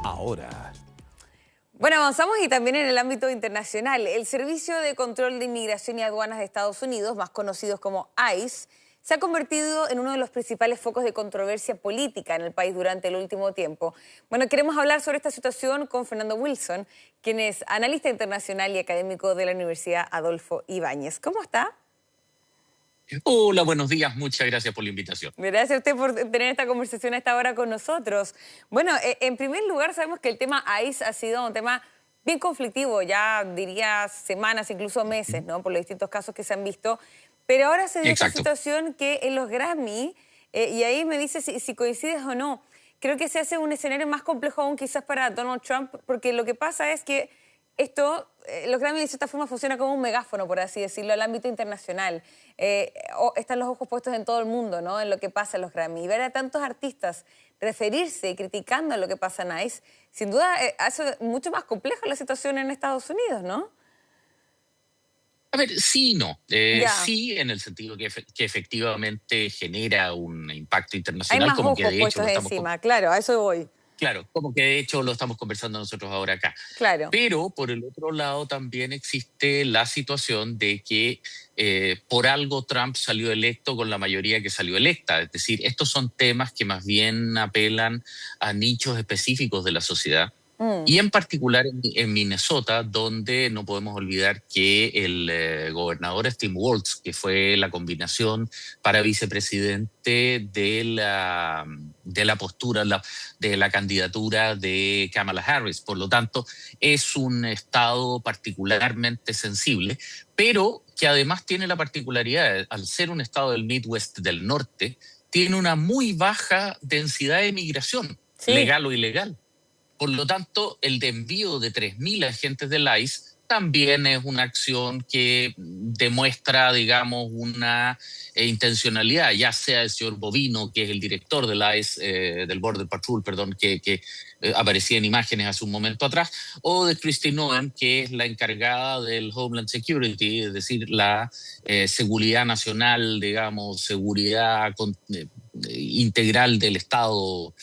ahora. Bueno, avanzamos y también en el ámbito internacional. El Servicio de Control de Inmigración y Aduanas de Estados Unidos, más conocidos como ICE, se ha convertido en uno de los principales focos de controversia política en el país durante el último tiempo. Bueno, queremos hablar sobre esta situación con Fernando Wilson, quien es analista internacional y académico de la Universidad Adolfo Ibáñez. ¿Cómo está? Hola, buenos días. Muchas gracias por la invitación. Gracias a usted por tener esta conversación a esta hora con nosotros. Bueno, en primer lugar, sabemos que el tema ICE ha sido un tema bien conflictivo, ya diría semanas, incluso meses, ¿no? Por los distintos casos que se han visto. Pero ahora se dio esta situación que en los Grammy, y ahí me dice si coincides o no, creo que se hace un escenario más complejo aún quizás para Donald Trump, porque lo que pasa es que esto, los Grammy de cierta forma funciona como un megáfono, por así decirlo, al ámbito internacional. Están los ojos puestos en todo el mundo, ¿no? En lo que pasa en los Grammy. Y ver a tantos artistas referirse y criticando lo que pasa en ICE, sin duda hace mucho más compleja la situación en Estados Unidos, ¿no? A ver, sí y no. Sí, en el sentido que efectivamente genera un impacto Hay internacional, más como ojos que de hecho puestos lo estamos... encima, claro, a eso voy. Claro, como que de hecho lo estamos conversando nosotros ahora acá. Claro. Pero por el otro lado también existe la situación de que por algo Trump salió electo con la mayoría que salió electa. Es decir, estos son temas que más bien apelan a nichos específicos de la sociedad. Y en particular en Minnesota, donde no podemos olvidar que el gobernador Tim Walz, que fue la combinación para vicepresidente de la postura, de la candidatura de Kamala Harris. Por lo tanto, es un estado particularmente sensible, pero que además tiene la particularidad, al ser un estado del Midwest del norte, tiene una muy baja densidad de migración, legal o ilegal. Por lo tanto, el envío de 3.000 agentes del ICE también es una acción que demuestra, digamos, una intencionalidad, ya sea el señor Bovino, que es el director del ICE, del Border Patrol, perdón, que aparecía en imágenes hace un momento atrás, o de Kristi Noem, que es la encargada del Homeland Security, es decir, la seguridad nacional, digamos, seguridad integral del Estado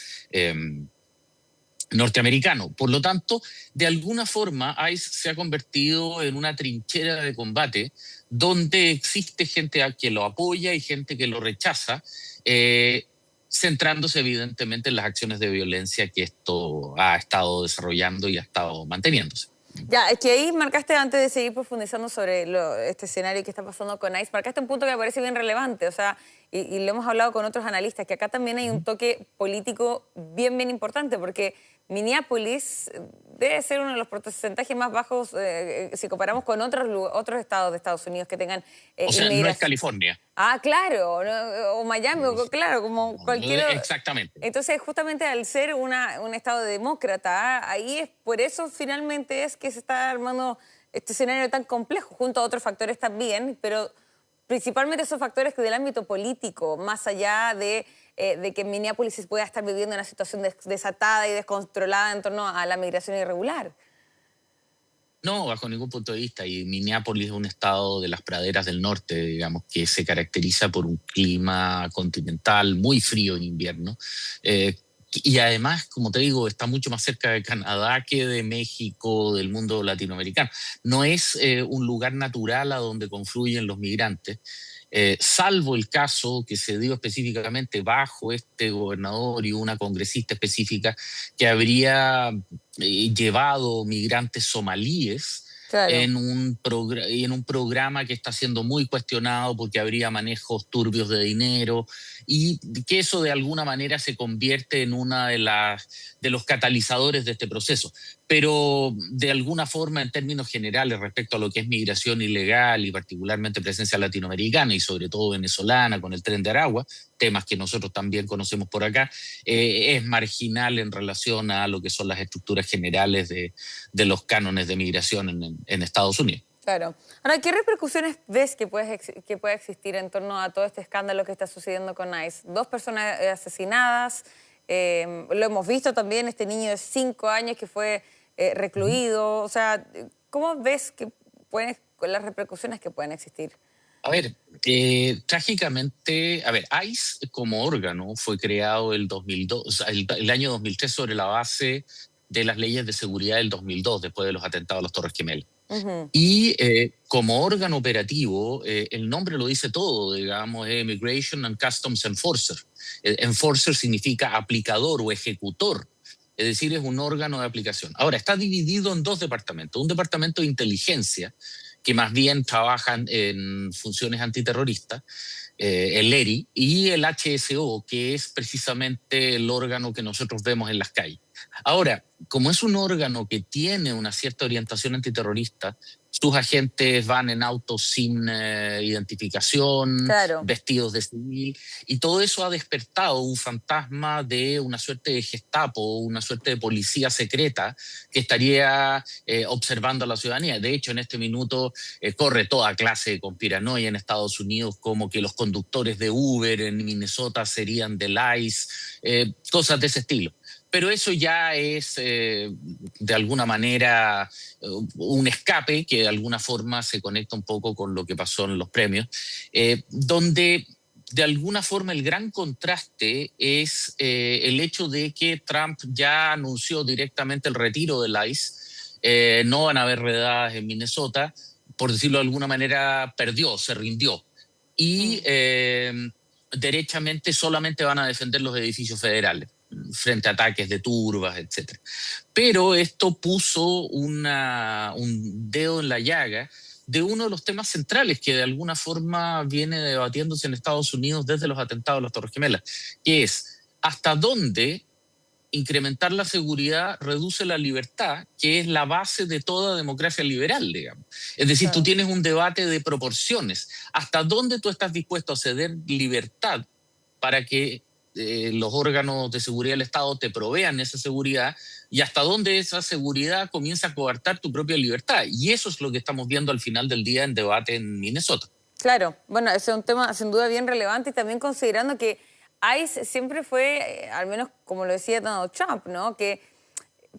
norteamericano. Por lo tanto, de alguna forma, ICE se ha convertido en una trinchera de combate donde existe gente que lo apoya y gente que lo rechaza, centrándose evidentemente en las acciones de violencia que esto ha estado desarrollando y ha estado manteniéndose. Ya, es que ahí marcaste, antes de seguir profundizando sobre este escenario que está pasando con ICE, marcaste un punto que me parece bien relevante, o sea, y lo hemos hablado con otros analistas, que acá también hay un toque político bien importante, porque Minneapolis debe ser uno de los porcentajes más bajos si comparamos con otros estados de Estados Unidos que tengan o sea, no es California. Ah, claro, o Miami, claro, como cualquier... Exactamente. Entonces, justamente al ser un estado demócrata, ahí es por eso finalmente es que se está armando este escenario tan complejo, junto a otros factores también, pero principalmente esos factores que del ámbito político, más allá de que Minneapolis pueda estar viviendo una situación desatada y descontrolada en torno a la migración irregular. No, bajo ningún punto de vista. Y Minneapolis es un estado de las praderas del norte, digamos, que se caracteriza por un clima continental muy frío en invierno. Y además, como te digo, está mucho más cerca de Canadá que de México, del mundo latinoamericano. No es un lugar natural a donde confluyen los migrantes. Salvo el caso que se dio específicamente bajo este gobernador y una congresista específica que habría llevado migrantes somalíes. Claro. En un programa que está siendo muy cuestionado porque habría manejos turbios de dinero y que eso de alguna manera se convierte en una de los catalizadores de este proceso. Pero de alguna forma, en términos generales, respecto a lo que es migración ilegal y particularmente presencia latinoamericana y sobre todo venezolana con el Tren de Aragua, temas que nosotros también conocemos por acá, es marginal en relación a lo que son las estructuras generales de los cánones de migración en Estados Unidos. Claro. Ahora, ¿qué repercusiones ves que puede existir en torno a todo este escándalo que está sucediendo con ICE? 2 personas asesinadas, lo hemos visto también, este niño de 5 años que fue recluido. O sea, ¿cómo ves que las repercusiones que pueden existir? A ver, trágicamente, ICE como órgano fue creado el año 2003 sobre la base de las leyes de seguridad del 2002, después de los atentados a las Torres Gemelas. Ujú. Y como órgano operativo, el nombre lo dice todo, digamos, es Immigration and Customs Enforcer. Enforcer significa aplicador o ejecutor, es decir, es un órgano de aplicación. Ahora, está dividido en dos departamentos. Un departamento de inteligencia, que más bien trabajan en funciones antiterroristas, el ERI, y el HSO, que es precisamente el órgano que nosotros vemos en las calles. Ahora, como es un órgano que tiene una cierta orientación antiterrorista, sus agentes van en autos sin identificación, Claro. vestidos de civil, y todo eso ha despertado un fantasma de una suerte de Gestapo, una suerte de policía secreta que estaría observando a la ciudadanía. De hecho, en este minuto corre toda clase de conspiranoia en Estados Unidos, como que los conductores de Uber en Minnesota serían del ICE, cosas de ese estilo. Pero eso ya es, de alguna manera, un escape que de alguna forma se conecta un poco con lo que pasó en los premios, donde de alguna forma el gran contraste es el hecho de que Trump ya anunció directamente el retiro del ICE, no van a haber redadas en Minnesota, por decirlo de alguna manera, perdió, se rindió. Y derechamente solamente van a defender los edificios federales frente a ataques de turbas, etc. Pero esto puso un dedo en la llaga de uno de los temas centrales que de alguna forma viene debatiéndose en Estados Unidos desde los atentados a las Torres Gemelas, que es hasta dónde incrementar la seguridad reduce la libertad, que es la base de toda democracia liberal, digamos. Es decir, tú Claro. tienes un debate de proporciones. ¿Hasta dónde tú estás dispuesto a ceder libertad para que los órganos de seguridad del Estado te provean esa seguridad, y hasta dónde esa seguridad comienza a coartar tu propia libertad? Y eso es lo que estamos viendo al final del día en debate en Minnesota. Claro, bueno, ese es un tema sin duda bien relevante y también considerando que ICE siempre fue, al menos como lo decía Donald Trump, ¿no? Que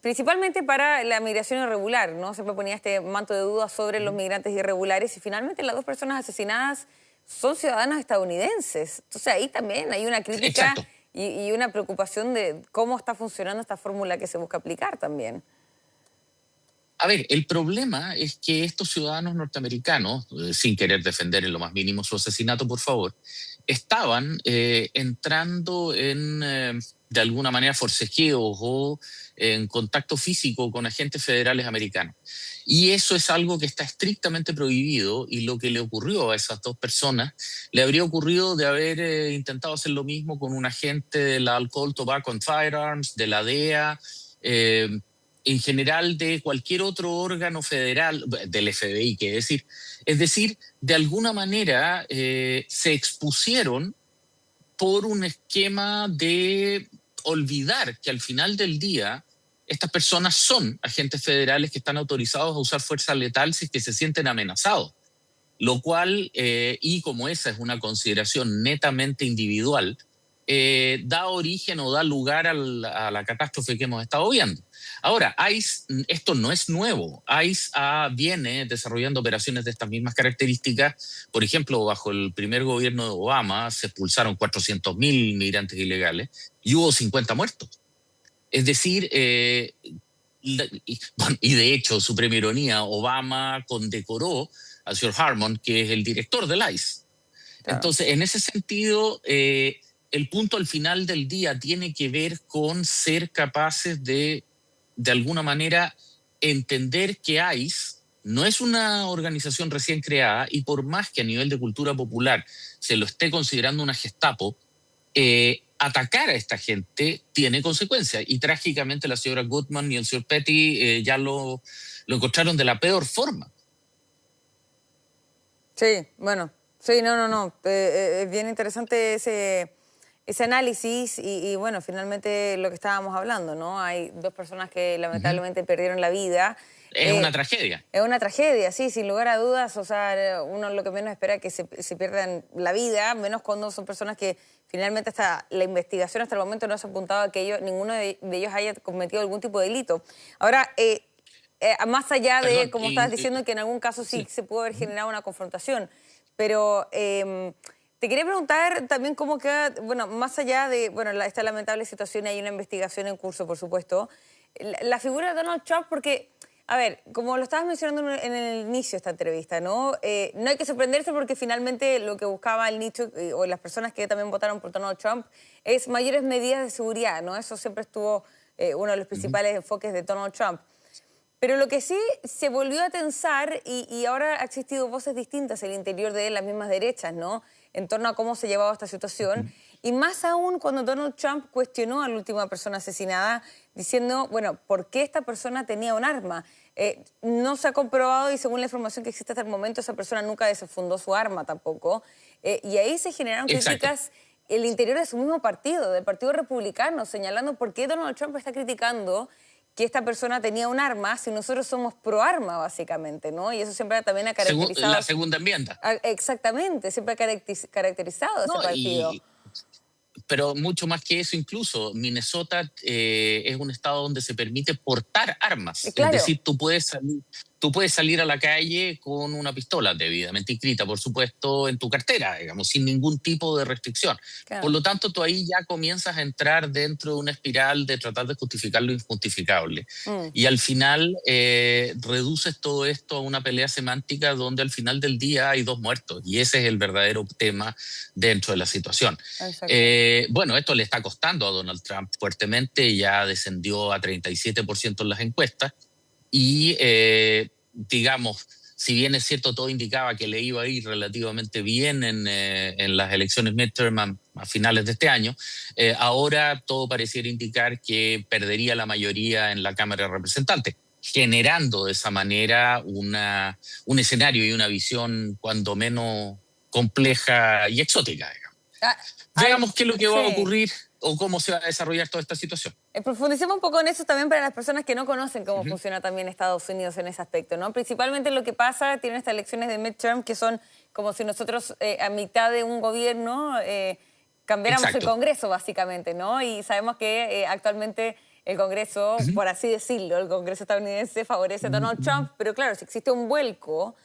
principalmente para la migración irregular, ¿no? Siempre ponía este manto de dudas sobre los migrantes irregulares y finalmente las dos personas asesinadas son ciudadanos estadounidenses. Entonces ahí también hay una crítica Exacto. y una preocupación de cómo está funcionando esta fórmula que se busca aplicar también. A ver, el problema es que estos ciudadanos norteamericanos, sin querer defender en lo más mínimo su asesinato, por favor, estaban entrando en, de alguna manera, forcejeos o en contacto físico con agentes federales americanos. Y eso es algo que está estrictamente prohibido, y lo que le ocurrió a esas dos personas le habría ocurrido de haber intentado hacer lo mismo con un agente de la Alcohol, Tobacco and Firearms, de la DEA, en general de cualquier otro órgano federal, del FBI, que decir. Es decir, de alguna manera se expusieron por un esquema de olvidar que al final del día estas personas son agentes federales que están autorizados a usar fuerza letal si es que se sienten amenazados. Lo cual, y como esa es una consideración netamente individual, da origen o da lugar a la catástrofe que hemos estado viendo. Ahora, ICE, esto no es nuevo. ICE viene desarrollando operaciones de estas mismas características. Por ejemplo, bajo el primer gobierno de Obama se expulsaron 400.000 migrantes ilegales y hubo 50 muertos. Es decir, y de hecho, su premio ironía, Obama condecoró al señor Harmon, que es el director del ICE. Claro. Entonces, en ese sentido, el punto al final del día tiene que ver con ser capaces de alguna manera, entender que ICE no es una organización recién creada, y por más que a nivel de cultura popular se lo esté considerando una Gestapo, atacar a esta gente tiene consecuencias. Y trágicamente la señora Goodman y el señor Petty ya lo encontraron de la peor forma. Sí, bueno, sí, no. Es bien interesante ese análisis y, bueno, finalmente lo que estábamos hablando, ¿no? Hay dos personas que Ujú. lamentablemente perdieron la vida. Es una tragedia. Es una tragedia, sí, sin lugar a dudas. O sea, uno lo que menos espera es que se pierdan la vida, menos cuando son personas que finalmente hasta la investigación hasta el momento no se ha apuntado a que ninguno de ellos haya cometido algún tipo de delito. Ahora, más allá de, Perdón, como estabas diciendo, que en algún caso sí sí. se pudo haber generado una confrontación, pero te quería preguntar también cómo queda, bueno, más allá de, bueno, esta lamentable situación, hay una investigación en curso, por supuesto, la figura de Donald Trump, porque, a ver, como lo estabas mencionando en el inicio de esta entrevista, ¿no? No hay que sorprenderse porque finalmente lo que buscaba el nicho o las personas que también votaron por Donald Trump es mayores medidas de seguridad, ¿no? Eso siempre estuvo uno de los principales enfoques de Donald Trump. Pero lo que sí se volvió a tensar y ahora ha existido voces distintas en el interior de las mismas derechas, ¿no? En torno a cómo se llevaba esta situación. Y más aún cuando Donald Trump cuestionó a la última persona asesinada diciendo, bueno, ¿por qué esta persona tenía un arma? No se ha comprobado y según la información que existe hasta el momento, esa persona nunca desenfundó su arma tampoco. Y ahí se generaron críticas en el interior de su mismo partido, del Partido Republicano, señalando por qué Donald Trump está criticando que esta persona tenía un arma si nosotros somos pro arma, básicamente, ¿no? Y eso siempre también ha caracterizado... La segunda enmienda. Exactamente, siempre ha caracterizado a ese partido. Pero mucho más que eso, incluso Minnesota es un estado donde se permite portar armas. Claro. Es decir, tú puedes salir a la calle con una pistola debidamente inscrita, por supuesto, en tu cartera, digamos, sin ningún tipo de restricción. Claro. Por lo tanto, tú ahí ya comienzas a entrar dentro de una espiral de tratar de justificar lo injustificable. Y al final reduces todo esto a una pelea semántica donde al final del día hay 2 muertos. Y ese es el verdadero tema dentro de la situación. Bueno, esto le está costando a Donald Trump fuertemente, ya descendió a 37% en las encuestas y, digamos, si bien es cierto, todo indicaba que le iba a ir relativamente bien en las elecciones midterm a finales de este año, ahora todo pareciera indicar que perdería la mayoría en la Cámara de Representantes, generando de esa manera un escenario y una visión cuando menos compleja y exótica, digamos. Veamos qué es lo que va a ocurrir o cómo se va a desarrollar toda esta situación. Profundicemos un poco en eso también para las personas que no conocen cómo funciona también Estados Unidos en ese aspecto, ¿no? Principalmente lo que pasa, tienen estas elecciones de midterm que son como si nosotros a mitad de un gobierno cambiáramos el Congreso, básicamente, ¿no? Y sabemos que actualmente el Congreso, por así decirlo, el Congreso estadounidense favorece a Donald Trump, pero claro, si existe un vuelco,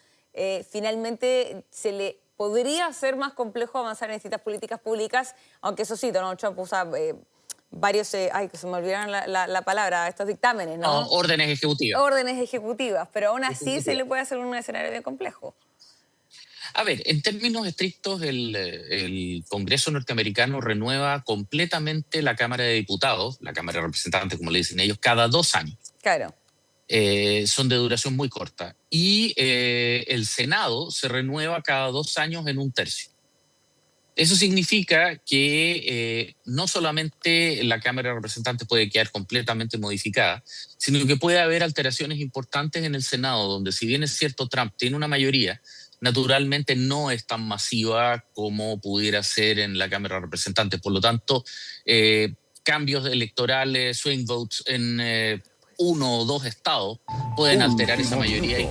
finalmente se le podría ser más complejo avanzar en distintas políticas públicas, aunque eso sí, Donald Trump usa varios, ay, que se me olvidaron la palabra, estos dictámenes, ¿no? Órdenes ejecutivas. Órdenes ejecutivas, pero aún así se le puede hacer un escenario bien complejo. A ver, en términos estrictos, el Congreso norteamericano renueva completamente la Cámara de Diputados, la Cámara de Representantes, como le dicen ellos, cada 2 años. Claro. Son de duración muy corta. Y el Senado se renueva cada 2 años en 1/3. Eso significa que no solamente la Cámara de Representantes puede quedar completamente modificada, sino que puede haber alteraciones importantes en el Senado, donde si bien es cierto Trump tiene una mayoría, naturalmente no es tan masiva como pudiera ser en la Cámara de Representantes. Por lo tanto, cambios electorales, swing votes en 1 o 2 estados pueden alterar esa mayoría.